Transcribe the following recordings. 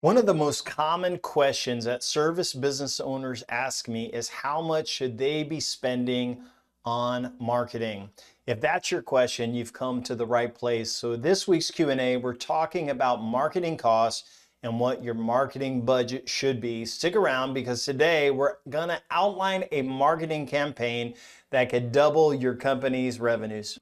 One of the most common questions that service business owners ask me is how much should they be spending on marketing? If that's your question, you've come to the right place. So this week's Q&A, we're talking about marketing costs and what your marketing budget should be. Stick around because today we're going to outline a marketing campaign that could double your company's revenues.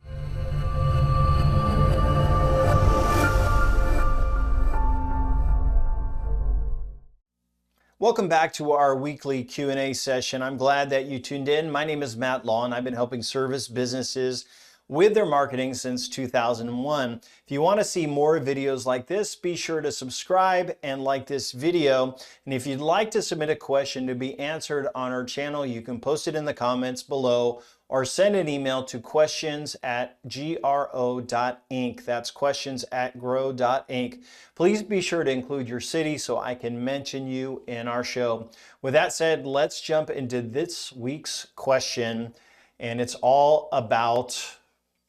Welcome back to our weekly Q&A session. I'm glad that you tuned in. My name is Matt Law, and I've been helping service businesses with their marketing since 2001. If you want to see more videos like this, be sure to subscribe and like this video. And if you'd like to submit a question to be answered on our channel, you can post it in the comments below or send an email to questions@gro.inc. That's questions@grow.inc. Please be sure to include your city so I can mention you in our show. With that said, let's jump into this week's question, and it's all about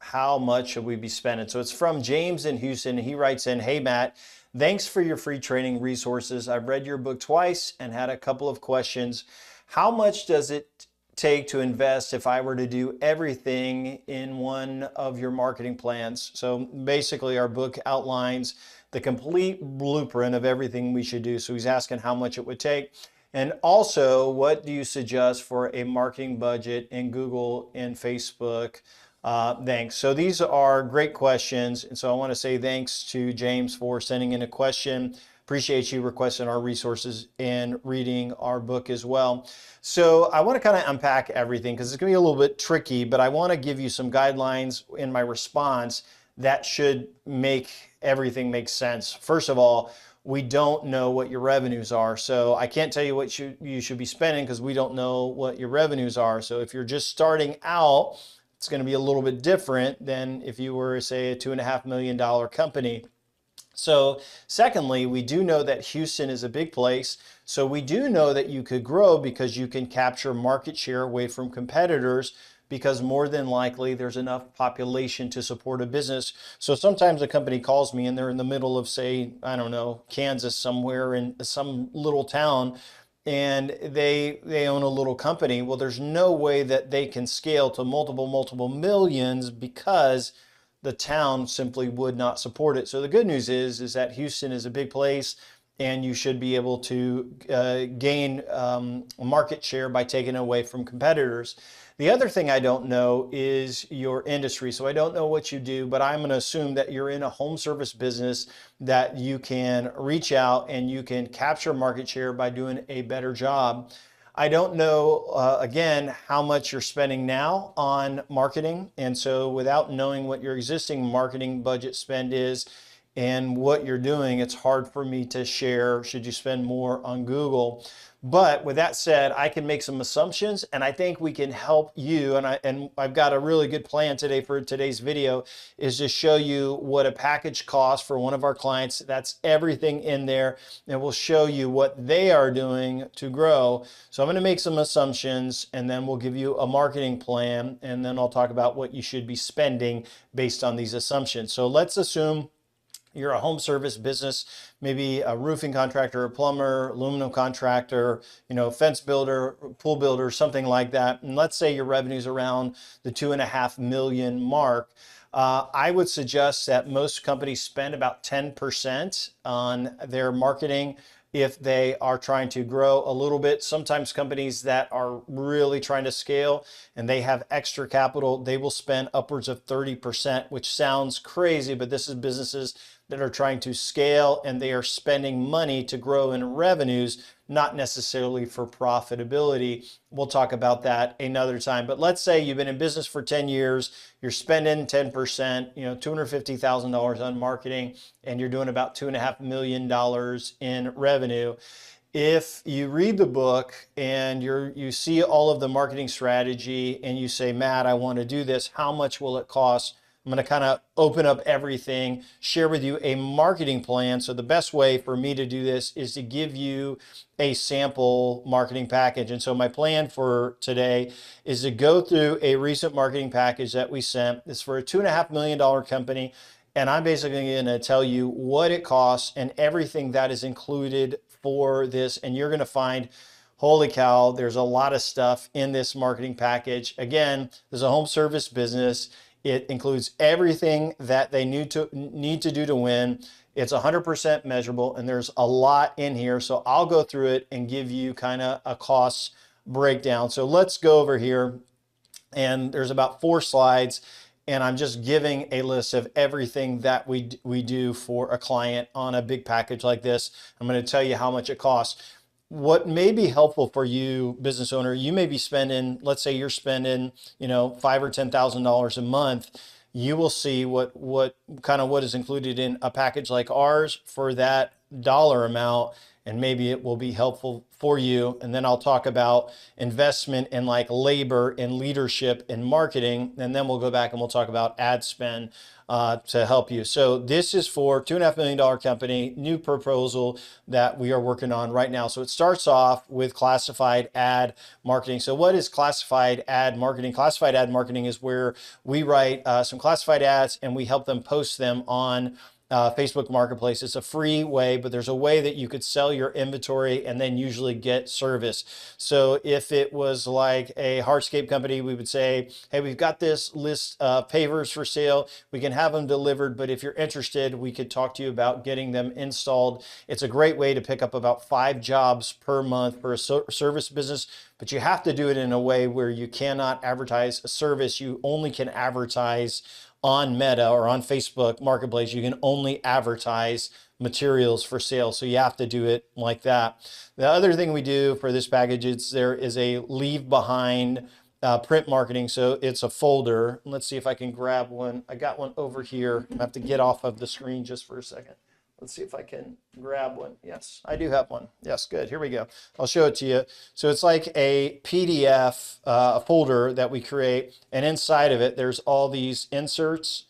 how much should we be spending. So it's from James in Houston. He writes in, "Hey Matt, thanks for your free training resources. I've read your book twice and had a couple of questions. How much does it take to invest if I were to do everything in one of your marketing plans?" So basically our book outlines the complete blueprint of everything we should do. So he's asking how much it would take. And also, what do you suggest for a marketing budget in Google and Facebook? Thanks. So these are great questions. And so I want to say thanks to James for sending in a question. Appreciate you requesting our resources and reading our book as well. So I want to kind of unpack everything because it's going to be a little bit tricky, but I want to give you some guidelines in my response that should make everything make sense. First of all, we don't know what your revenues are. So I can't tell you what you should be spending because we don't know what your revenues are. So if you're just starting out, it's going to be a little bit different than if you were, say, a $2.5 million company. So secondly, we do know that Houston is a big place. So we do know that you could grow because you can capture market share away from competitors because more than likely there's enough population to support a business. So sometimes a company calls me and they're in the middle of, say, I don't know, Kansas somewhere in some little town, and they own a little company. Well, there's no way that they can scale to multiple millions because the town simply would not support it. So the good news is that Houston is a big place and you should be able to gain market share by taking away from competitors. The other thing I don't know is your industry. So I don't know what you do, but I'm going to assume that you're in a home service business, that you can reach out and you can capture market share by doing a better job. I don't know, again, how much you're spending now on marketing. And so without knowing what your existing marketing budget spend is and what you're doing, it's hard for me to share, should you spend more on Google. But with that said, I can make some assumptions and I think we can help you. And I've got a really good plan today for today's video, is to show you what a package costs for one of our clients. That's everything in there. And we'll show you what they are doing to grow. So I'm going to make some assumptions and then we'll give you a marketing plan. And then I'll talk about what you should be spending based on these assumptions. So let's assume you're a home service business, maybe a roofing contractor, a plumber, aluminum contractor, fence builder, pool builder, something like that. And let's say your revenue's around the 2.5 million mark. I would suggest that most companies spend about 10% on their marketing if they are trying to grow a little bit. Sometimes companies that are really trying to scale and they have extra capital, they will spend upwards of 30%, which sounds crazy, but this is businesses that are trying to scale and they are spending money to grow in revenues, not necessarily for profitability. We'll talk about that another time. But let's say you've been in business for 10 years, you're spending 10%, $250,000 on marketing, and you're doing about $2.5 million in revenue. If you read the book and you see all of the marketing strategy and you say, Matt, I want to do this, how much will it cost? I'm going to kind of open up everything, share with you a marketing plan. So the best way for me to do this is to give you a sample marketing package. And so my plan for today is to go through a recent marketing package that we sent. It's for a $2.5 million company. And I'm basically going to tell you what it costs and everything that is included for this. And you're going to find, holy cow, there's a lot of stuff in this marketing package. Again, there's a home service business. It includes everything that they need to do to win. It's 100% measurable, and there's a lot in here. So I'll go through it and give you kind of a cost breakdown. So let's go over here, and there's about 4 slides, and I'm just giving a list of everything that we do for a client on a big package like this. I'm going to tell you how much it costs. What may be helpful for you, business owner, you may be spending, let's say you're spending, $5,000 or $10,000 a month. You will see what is included in a package like ours for that dollar amount, and maybe it will be helpful for you. And then I'll talk about investment in like labor and leadership and marketing. And then we'll go back and we'll talk about ad spend to help you. So this is for $2.5 million company, new proposal that we are working on right now. So it starts off with classified ad marketing. So what is classified ad marketing? Classified ad marketing is where we write some classified ads and we help them post them on Facebook Marketplace. It's a free way, but there's a way that you could sell your inventory and then usually get service. So if it was like a hardscape company, we would say, hey, we've got this list of pavers for sale. We can have them delivered, but if you're interested, we could talk to you about getting them installed. It's a great way to pick up about 5 jobs per month for a service business, but you have to do it in a way where you cannot advertise a service. You only can advertise on Meta or on Facebook Marketplace. You can only advertise materials for sale. So you have to do it like that. The other thing we do for this package there is a leave behind print marketing. So it's a folder. Let's see if I can grab one. I got one over here. I have to get off of the screen just for a second. Let's see if I can grab one. Yes, I do have one. Yes, good. Here we go. I'll show it to you. So it's like a PDF folder that we create, and inside of it, there's all these inserts,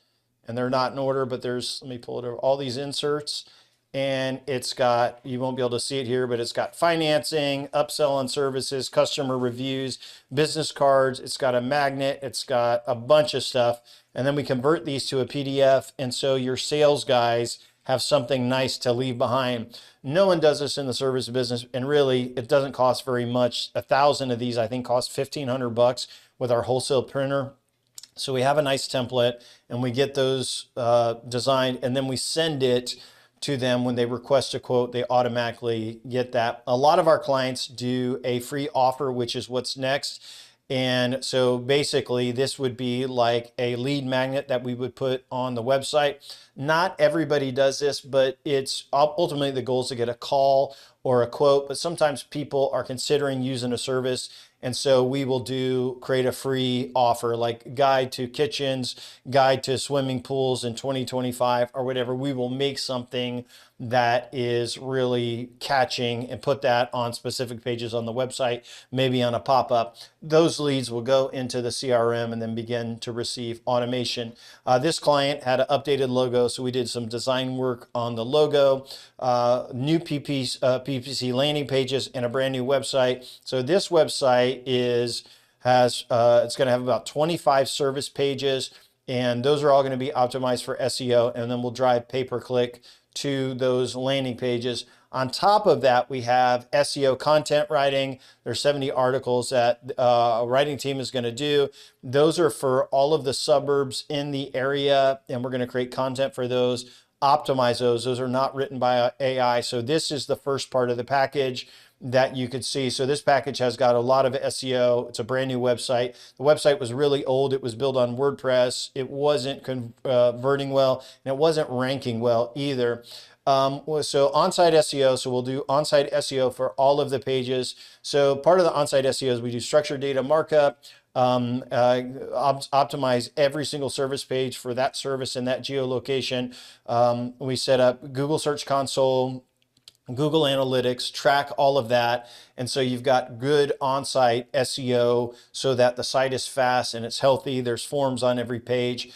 and they're not in order, but there's, let me pull it over, all these inserts, and it's got, you won't be able to see it here, but it's got financing, upsell on services, customer reviews, business cards. It's got a magnet. It's got a bunch of stuff, and then we convert these to a PDF, and so your sales guys have something nice to leave behind. No one does this in the service business, and really it doesn't cost very much. 1,000 of these I think cost $1,500 with our wholesale printer. So we have a nice template and we get those designed, and then we send it to them. When they request a quote, they automatically get that. A lot of our clients do a free offer, which is what's next. And so basically this would be like a lead magnet that we would put on the website. Not everybody does this, but it's ultimately the goal is to get a call or a quote, but sometimes people are considering using a service. And so we will create a free offer like guide to kitchens, guide to swimming pools in 2025 or whatever. We will make something that is really catching and put that on specific pages on the website, maybe on a pop-up. Those leads will go into the CRM and then begin to receive automation. This client had an updated logo, so we did some design work on the logo, new PPC landing pages, and a brand new website. So this website it's going to have about 25 service pages, and those are all going to be optimized for SEO, and then we'll drive pay-per-click to those landing pages. On top of that, we have SEO content writing. There's 70 articles that a writing team is going to do. Those are for all of the suburbs in the area, and we're going to create content for those, optimize those. Those are not written by AI. So this is the first part of the package that you could see. So this package has got a lot of SEO. It's a brand new website. The website was really old. It was built on WordPress. It wasn't converting well, and it wasn't ranking well either. So on-site SEO, so we'll do on-site SEO for all of the pages. So part of the on-site SEO is we do structured data markup, optimize every single service page for that service and that geolocation. We set up Google Search Console, Google Analytics, track all of that. And so you've got good on-site SEO so that the site is fast and it's healthy. There's forms on every page.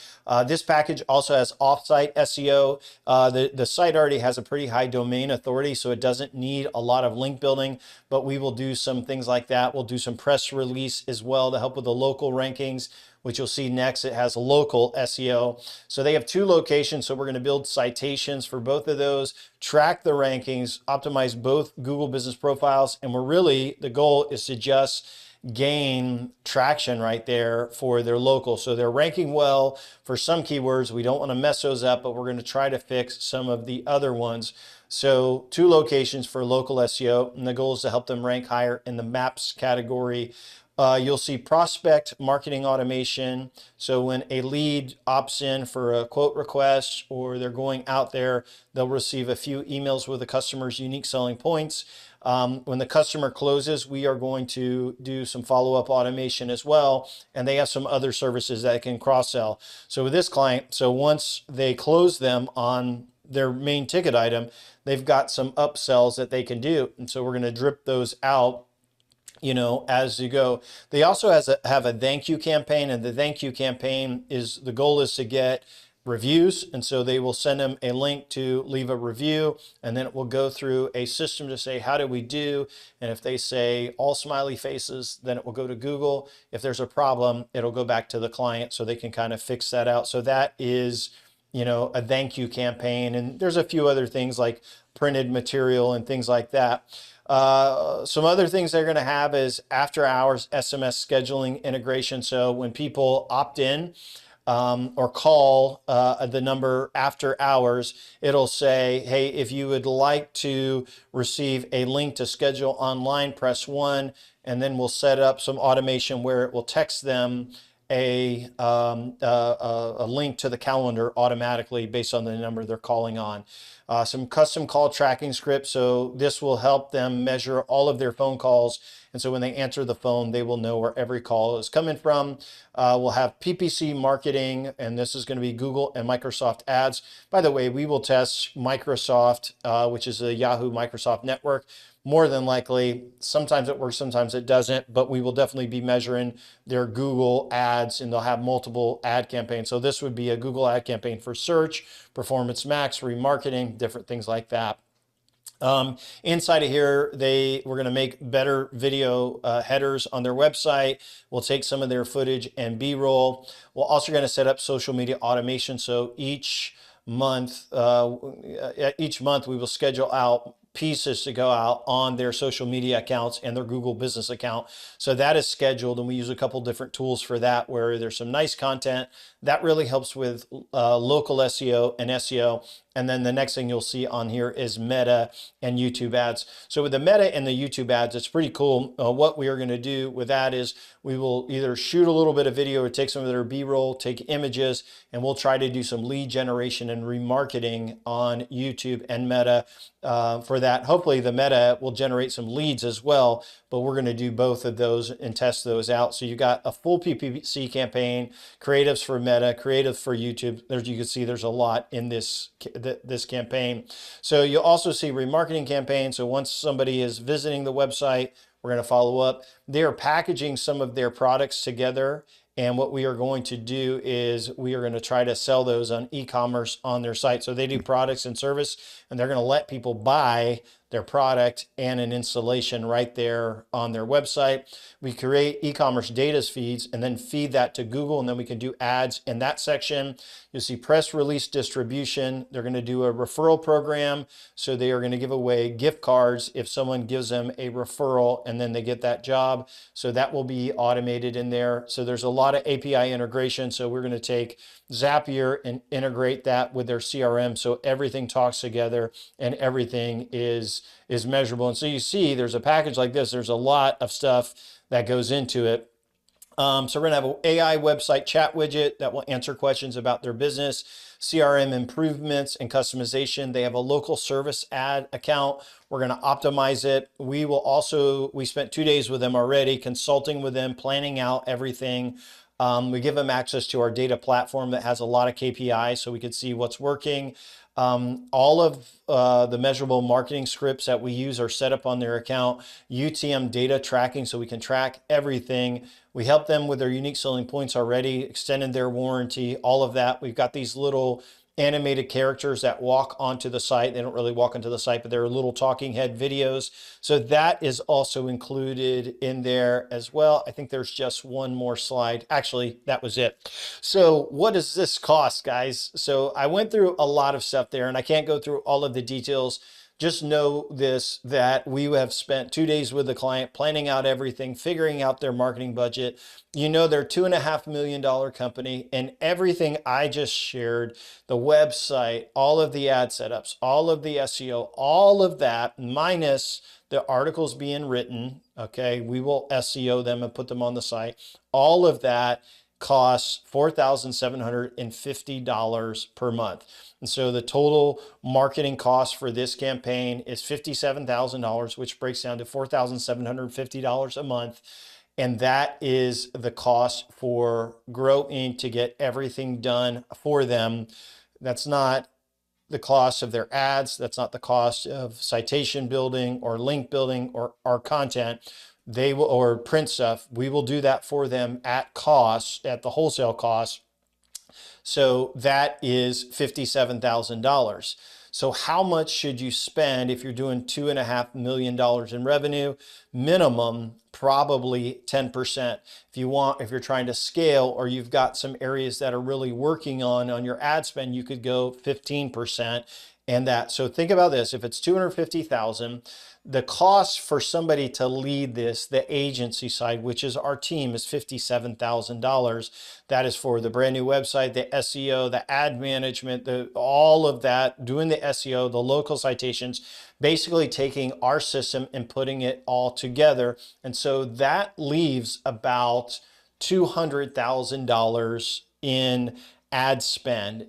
This package also has offsite SEO. The site already has a pretty high domain authority, so it doesn't need a lot of link building, but we will do some things like that. We'll do some press release as well to help with the local rankings, which you'll see next. It has local SEO. So they have 2 locations. So we're going to build citations for both of those, track the rankings, optimize both Google business profiles. And the goal is to just gain traction right there for their local. So they're ranking well for some keywords. We don't want to mess those up, but we're going to try to fix some of the other ones. So 2 locations for local SEO, and the goal is to help them rank higher in the maps category. You'll see prospect marketing automation. So when a lead opts in for a quote request or they're going out there, they'll receive a few emails with the customer's unique selling points. When the customer closes, we are going to do some follow-up automation as well. And they have some other services that can cross-sell. So with this client, so once they close them on their main ticket item, they've got some upsells that they can do. And so we're going to drip those out, you know, as you go. They also have a thank you campaign, and the thank you campaign the goal is to get reviews. And so they will send them a link to leave a review, and then it will go through a system to say, how did we do? And if they say all smiley faces, then it will go to Google. If there's a problem, it'll go back to the client so they can kind of fix that out. So that is, you know, a thank you campaign. And there's a few other things like printed material and things like that. Some other things they're going to have is after hours SMS scheduling integration. So when people opt in or call the number after hours, it'll say, hey, if you would like to receive a link to schedule online, press 1, and then we'll set up some automation where it will text them a link to the calendar automatically based on the number they're calling on. Some custom call tracking scripts. So this will help them measure all of their phone calls. And so when they answer the phone, they will know where every call is coming from. We'll have PPC marketing, and this is going to be Google and Microsoft ads. By the way, we will test Microsoft, which is the Yahoo Microsoft network. More than likely, sometimes it works, sometimes it doesn't, but we will definitely be measuring their Google ads, and they'll have multiple ad campaigns. So this would be a Google ad campaign for search, Performance Max, remarketing, different things like that. Inside of here, we're going to make better video headers on their website. We'll take some of their footage and B-roll. We're also going to set up social media automation. So each month we will schedule out pieces to go out on their social media accounts and their Google business account. So that is scheduled, and we use a couple different tools for that where there's some nice content that really helps with local SEO and SEO. And then the next thing you'll see on here is Meta and YouTube ads. So with the Meta and the YouTube ads, it's pretty cool. What we are going to do with that is we will either shoot a little bit of video or take some of their B-roll, take images, and we'll try to do some lead generation and remarketing on YouTube and Meta for that. Hopefully the Meta will generate some leads as well, but we're going to do both of those and test those out. So you got a full PPC campaign, creatives for Meta, creative for YouTube. There's, you can see there's a lot in this campaign. So you'll also see remarketing campaigns. So once somebody is visiting the website, we're going to follow up. They're packaging some of their products together. And what we are going to do is we are going to try to sell those on e-commerce on their site. So they do products and service, and they're going to let people buy their product and an installation right there on their website. We create e-commerce data feeds and then feed that to Google, and then we can do ads in that section. You'll see press release distribution. They're going to do a referral program. So they are going to give away gift cards if someone gives them a referral and then they get that job. So that will be automated in there. So there's a lot of API integration. So we're going to take Zapier and integrate that with their CRM. So everything talks together and everything is measurable. And so you see there's a package like this. There's a lot of stuff that goes into it. So we're going to have an AI website chat widget that will answer questions about their business, CRM improvements and customization. They have a local service ad account. We're going to optimize it. We spent 2 days with them already, consulting with them, planning out everything. We give them access to our data platform that has a lot of KPIs so we could see what's working. All of the measurable marketing scripts that we use are set up on their account. UTM data tracking so we can track everything. We help them with their unique selling points already, extended their warranty, all of that. We've got these little animated characters that walk onto the site. They don't really walk onto the site, but they're little talking head videos. So that is also included in there as well. I think there's just one more slide. Actually, that was it. So what does this cost, guys? So I went through a lot of stuff there and I can't go through all of the details. Just know this, that we have spent 2 days with the client planning out everything, figuring out their marketing budget. You know, they're $2.5 million company, and everything I just shared, the website, all of the ad setups, all of the SEO, all of that, minus the articles being written, okay, we will SEO them and put them on the site. All of that costs $4,750 per month. And so the total marketing cost for this campaign is $57,000, which breaks down to $4,750 a month. And that is the cost for Grow Inc. to get everything done for them. That's not the cost of their ads. That's not the cost of citation building or link building or our content. They will, or print stuff. We will do that for them at cost, at the wholesale cost. So that is $57,000. So how much should you spend if you're doing $2.5 million in revenue? Minimum, probably 10%. If you're trying to scale or you've got some areas that are really working on your ad spend, you could go 15%. And that, so think about this, if it's 250,000, the cost for somebody to lead this, the agency side, which is our team, is $57,000. That is for the brand new website, the SEO, the ad management, all of that, doing the SEO, the local citations, basically taking our system and putting it all together. And so that leaves about $200,000 in ad spend,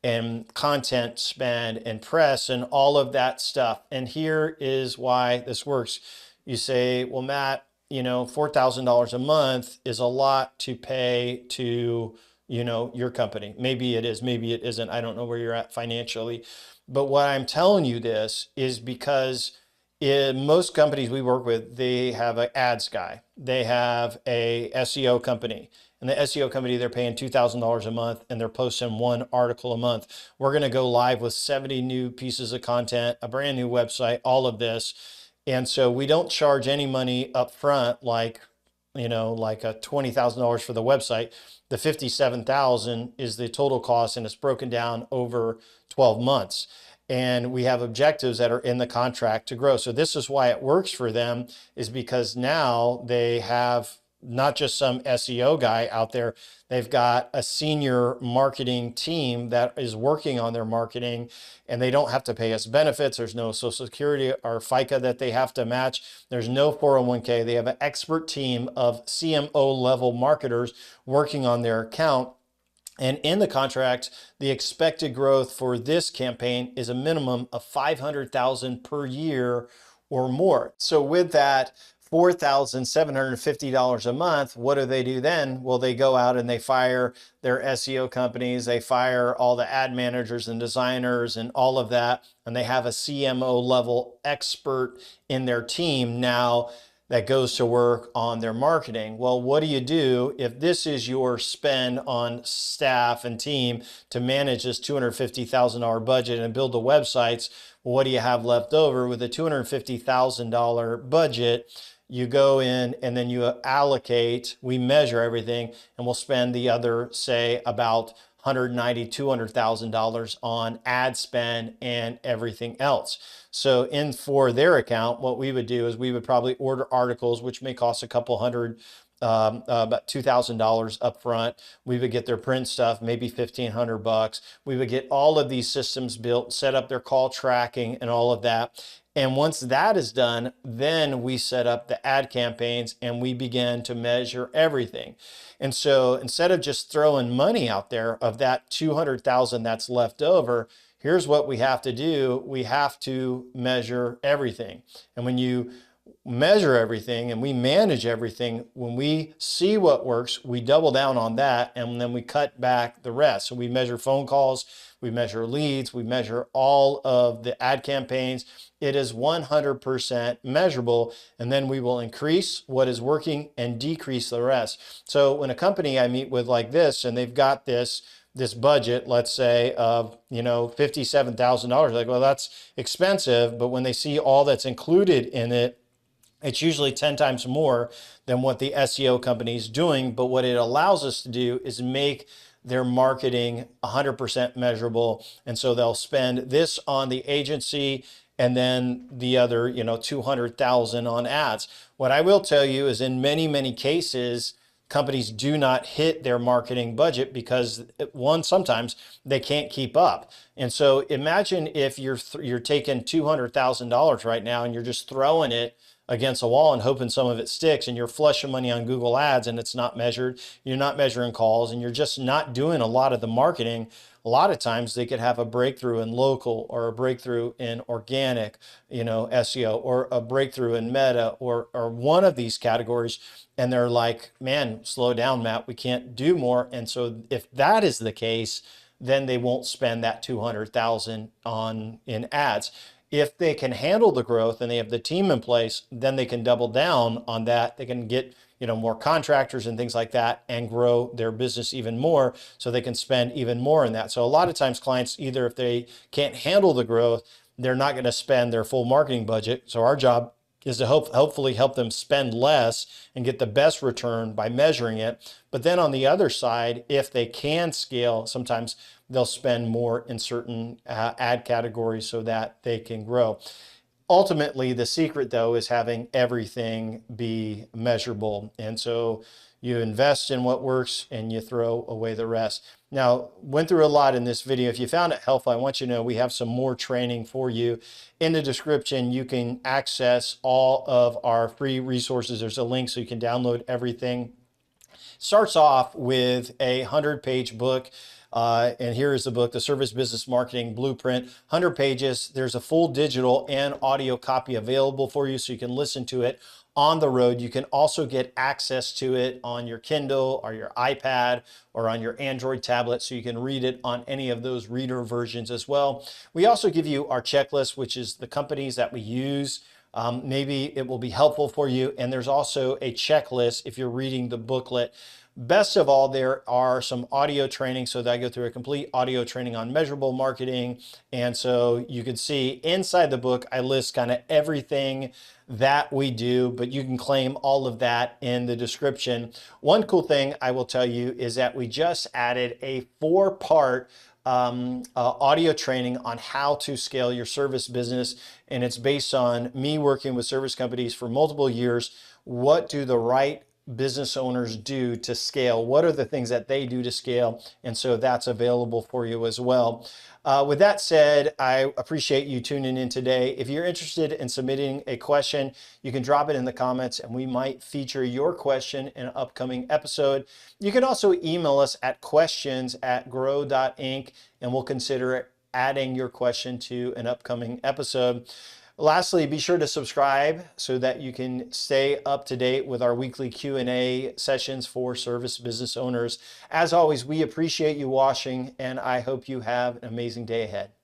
and content spend and press and all of that stuff. And here is why this works. You say, well, Matt, you know, $4,000 a month is a lot to pay to, you know, your company. Maybe it is, maybe it isn't. I don't know where you're at financially. But what I'm telling you this is because in most companies we work with, they have an ads guy. They have a SEO company. And the SEO company, they're paying $2,000 a month and they're posting one article a month. We're going to go live with 70 new pieces of content, a brand new website, all of this. And so we don't charge any money up front, like, you know, like a $20,000 for the website. The $57,000 is the total cost, and it's broken down over 12 months. And we have objectives that are in the contract to grow. So this is why it works for them, is because now they have not just some SEO guy out there. They've got a senior marketing team that is working on their marketing, and they don't have to pay us benefits. There's no Social Security or FICA that they have to match. There's no 401k. They have an expert team of CMO level marketers working on their account. And in the contract, the expected growth for this campaign is a minimum of $500,000 per year or more. So with that, $4,750 a month, what do they do then? Well, they go out and they fire their SEO companies, they fire all the ad managers and designers and all of that, and they have a CMO level expert in their team now that goes to work on their marketing. Well, what do you do if this is your spend on staff and team to manage this $250,000 budget and build the websites? What do you have left over with a $250,000 budget? You go in and then you allocate, we measure everything, and we'll spend the other, say, about $190,000, $200,000 on ad spend and everything else. So for their account, what we would do is we would probably order articles, which may cost a couple hundred, about $2,000 up front. We would get their print stuff, maybe $1,500. We would get all of these systems built, set up their call tracking and all of that. And once that is done, then we set up the ad campaigns and we begin to measure everything. And so instead of just throwing money out there of that $200,000 that's left over, here's what we have to do. We have to measure everything. And when you measure everything and we manage everything, when we see what works, we double down on that and then we cut back the rest. So we measure phone calls, we measure leads, we measure all of the ad campaigns. It is 100% measurable, and then we will increase what is working and decrease the rest. So when a company I meet with like this and they've got this budget, let's say of, $57,000, like, well, that's expensive, but when they see all that's included in it, it's usually 10 times more than what the SEO company is doing. But what it allows us to do is make their marketing 100% measurable. And so they'll spend this on the agency and then the other, 200,000 on ads. What I will tell you is in many, many cases, companies do not hit their marketing budget because one, sometimes they can't keep up. And so imagine if you're taking $200,000 right now and you're just throwing it against a wall and hoping some of it sticks, and you're flushing money on Google Ads and it's not measured, you're not measuring calls, and you're just not doing a lot of the marketing. A lot of times they could have a breakthrough in local or a breakthrough in organic, SEO, or a breakthrough in meta or one of these categories. And they're like, man, slow down, Matt, we can't do more. And so if that is the case, then they won't spend that 200,000 in ads. If they can handle the growth and they have the team in place, then they can double down on that. They can get, more contractors and things like that and grow their business even more so they can spend even more in that. So a lot of times clients, either if they can't handle the growth, they're not going to spend their full marketing budget. So our job is to hopefully help them spend less and get the best return by measuring it. But then on the other side, if they can scale, sometimes they'll spend more in certain ad categories so that they can grow. Ultimately, the secret though is having everything be measurable. And so you invest in what works and you throw away the rest. Now, went through a lot in this video. If you found it helpful, I want you to know we have some more training for you. In the description, you can access all of our free resources. There's a link so you can download everything. Starts off with a 100-page book. And here is the book, The Service Business Marketing Blueprint, 100 pages. There's a full digital and audio copy available for you so you can listen to it on the road. You can also get access to it on your Kindle or your iPad or on your Android tablet, so you can read it on any of those reader versions as well. We also give you our checklist, which is the companies that we use. Maybe it will be helpful for you. And there's also a checklist if you're reading the booklet. Best of all, there are some audio training. So that I go through a complete audio training on measurable marketing. And so you can see inside the book, I list kind of everything that we do, but you can claim all of that in the description. One cool thing I will tell you is that we just added a 4-part audio training on how to scale your service business. And it's based on me working with service companies for multiple years. What do the right business owners do to scale? What are the things that they do to scale? And so that's available for you as well. With that said, I appreciate you tuning in today. If you're interested in submitting a question, you can drop it in the comments and we might feature your question in an upcoming episode. You can also email us at questions@grow.inc and we'll consider adding your question to an upcoming episode. Lastly, be sure to subscribe so that you can stay up to date with our weekly Q&A sessions for service business owners. As always, we appreciate you watching, and I hope you have an amazing day ahead.